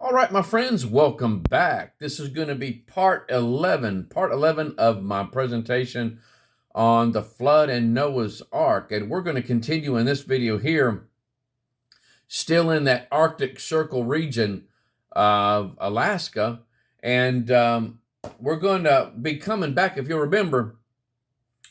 All right, my friends, welcome back. This is going to be part 11 of my presentation on the flood and Noah's Ark. And we're going to continue in this video here, still in that Arctic Circle region of Alaska. And we're going to be coming back. If you remember,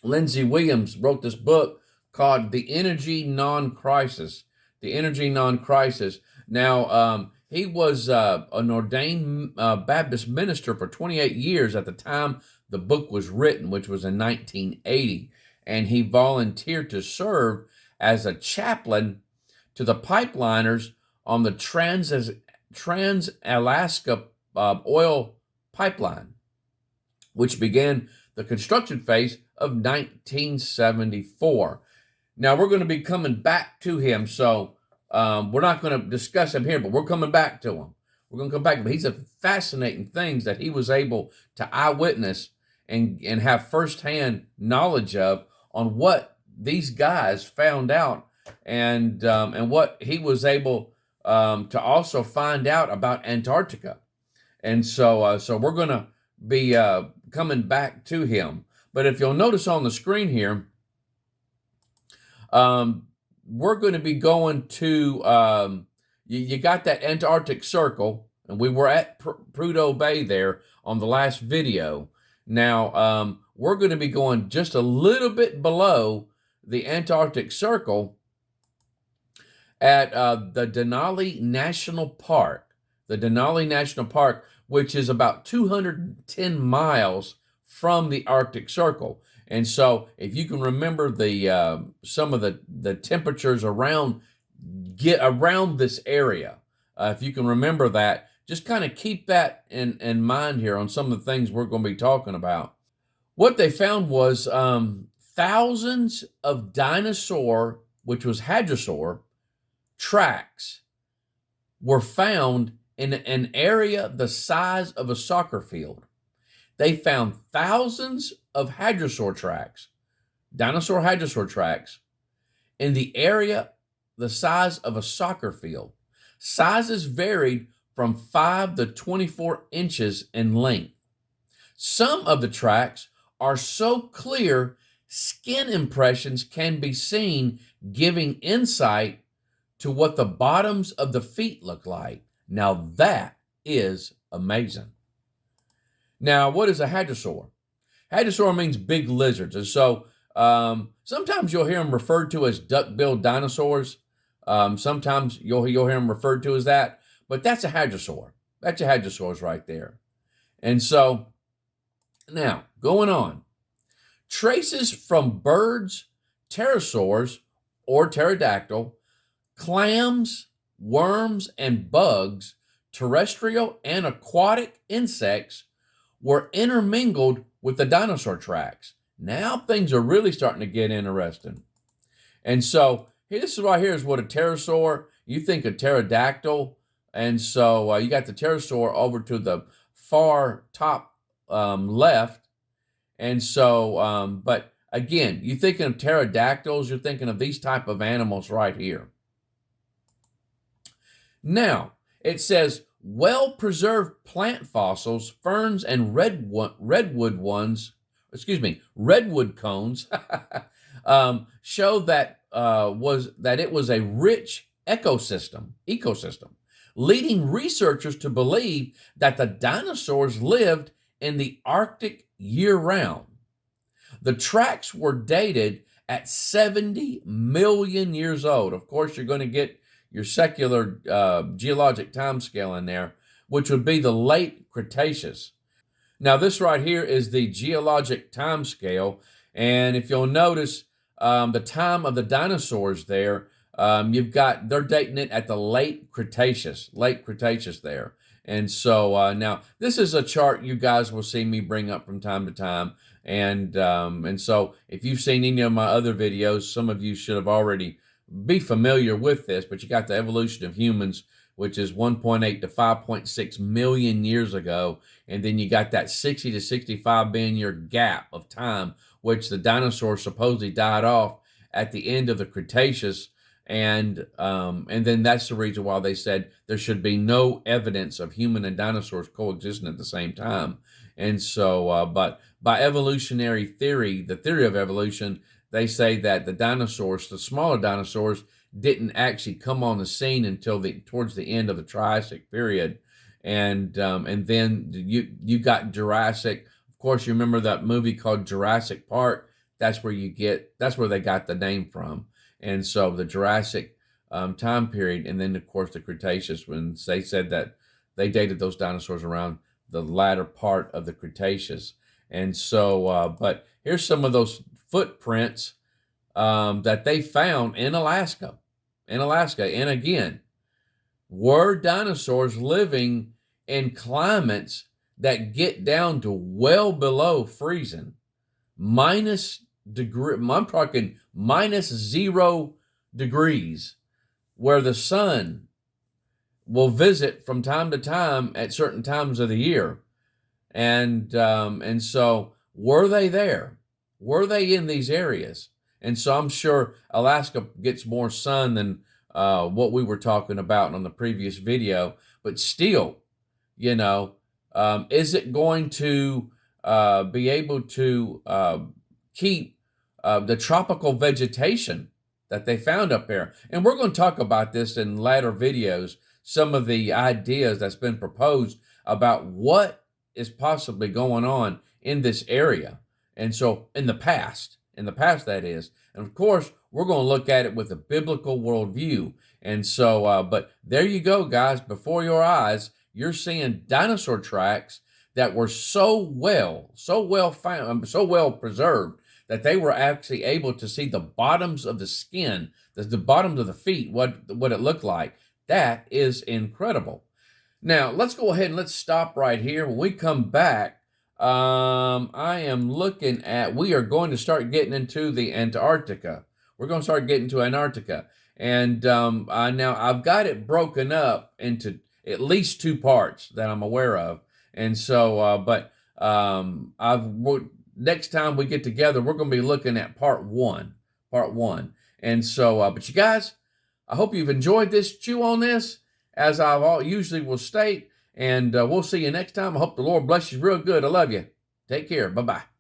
Lindsay Williams wrote this book called The Energy Non-Crisis. The Energy Non-Crisis. Now, he was an ordained Baptist minister for 28 years at the time the book was written, which was in 1980. And he volunteered to serve as a chaplain to the pipeliners on the Trans-Alaska oil pipeline, which began the construction phase of 1974. Now, we're going to be coming back to him, so we're not going to discuss him here, but we're coming back to him. We're going to come back to him. He's a fascinating things that he was able to eyewitness and have firsthand knowledge of on what these guys found out and what he was able to also find out about Antarctica. And so we're going to be coming back to him. But if you'll notice on the screen here, we're going to be going to, you got that Antarctic Circle, and we were at Prudhoe Bay there on the last video. Now, we're going to be going just a little bit below the Antarctic Circle at the Denali National Park. The Denali National Park, which is about 210 miles from the Arctic Circle. And so if you can remember the some of the temperatures around this area, if you can remember that, just kind of keep that in mind here on some of the things we're going to be talking about. What they found was thousands of dinosaur, which was hadrosaur, tracks were found in an area the size of a soccer field. They found thousands of hadrosaur tracks, dinosaur hadrosaur tracks, in the area the size of a soccer field. Sizes varied from 5 to 24 inches in length. Some of the tracks are so clear, skin impressions can be seen, giving insight to what the bottoms of the feet look like. Now that is amazing. Now, what is a hadrosaur? Hadrosaur means big lizards. And so sometimes you'll hear them referred to as duck-billed dinosaurs. Sometimes you'll hear them referred to as that. But that's a hadrosaur. That's a hadrosaurs right there. And so, now, going on. Traces from birds, pterosaurs, or pterodactyl, clams, worms, and bugs, terrestrial and aquatic insects, were intermingled with the dinosaur tracks. Now things are really starting to get interesting. And so this right here is what a pterosaur, you think a pterodactyl, and so you got the pterosaur over to the far top left. And so, but again, you're thinking of pterodactyls, you're thinking of these type of animals right here. Now, it says, well-preserved plant fossils, ferns, and redwood cones show that it was a rich ecosystem, leading researchers to believe that the dinosaurs lived in the Arctic year-round. The tracks were dated at 70 million years old. Of course, you're going to get your secular geologic time scale in there, which would be the late Cretaceous. Now, this right here is the geologic time scale, and if you'll notice the time of the dinosaurs there, they're dating it at the late Cretaceous there. And so now this is a chart you guys will see me bring up from time to time, and so if you've seen any of my other videos, some of you should have already be familiar with this, but you got the evolution of humans, which is 1.8 to 5.6 million years ago, and then you got that 60 to 65 billion year gap of time, which the dinosaurs supposedly died off at the end of the Cretaceous, And then that's the reason why they said there should be no evidence of human and dinosaurs coexisting at the same time. And so, but by evolutionary theory, the theory of evolution, they say that the dinosaurs, the smaller dinosaurs, didn't actually come on the scene until towards the end of the Triassic period, and then you got Jurassic. Of course, you remember that movie called Jurassic Park. That's where they got the name from. And so the Jurassic time period, and then of course the Cretaceous, when they said that they dated those dinosaurs around the latter part of the Cretaceous. And so, but here's some of those footprints that they found in Alaska. And again, were dinosaurs living in climates that get down to well below freezing, I'm talking -0 degrees, where the sun will visit from time to time at certain times of the year. And so were they there? Were they in these areas? And so I'm sure Alaska gets more sun than what we were talking about on the previous video. But still, is it going to be able to keep the tropical vegetation that they found up there? And we're going to talk about this in later videos, some of the ideas that's been proposed about what is possibly going on in this area. And so in the past that is. And of course, we're going to look at it with a biblical worldview. And so, but there you go, guys, before your eyes, you're seeing dinosaur tracks that were so well found, so well preserved, that they were actually able to see the bottoms of the skin, the bottoms of the feet, what it looked like. That is incredible. Now, let's go ahead and let's stop right here. When we come back, we are going to start getting into the Antarctica. We're going to start getting to Antarctica. And now I've got it broken up into at least 2 parts that I'm aware of. And so, next time we get together, we're going to be looking at part one. And so, but you guys, I hope you've enjoyed this chew on this, as I usually will state. And we'll see you next time. I hope the Lord bless you real good. I love you. Take care. Bye-bye.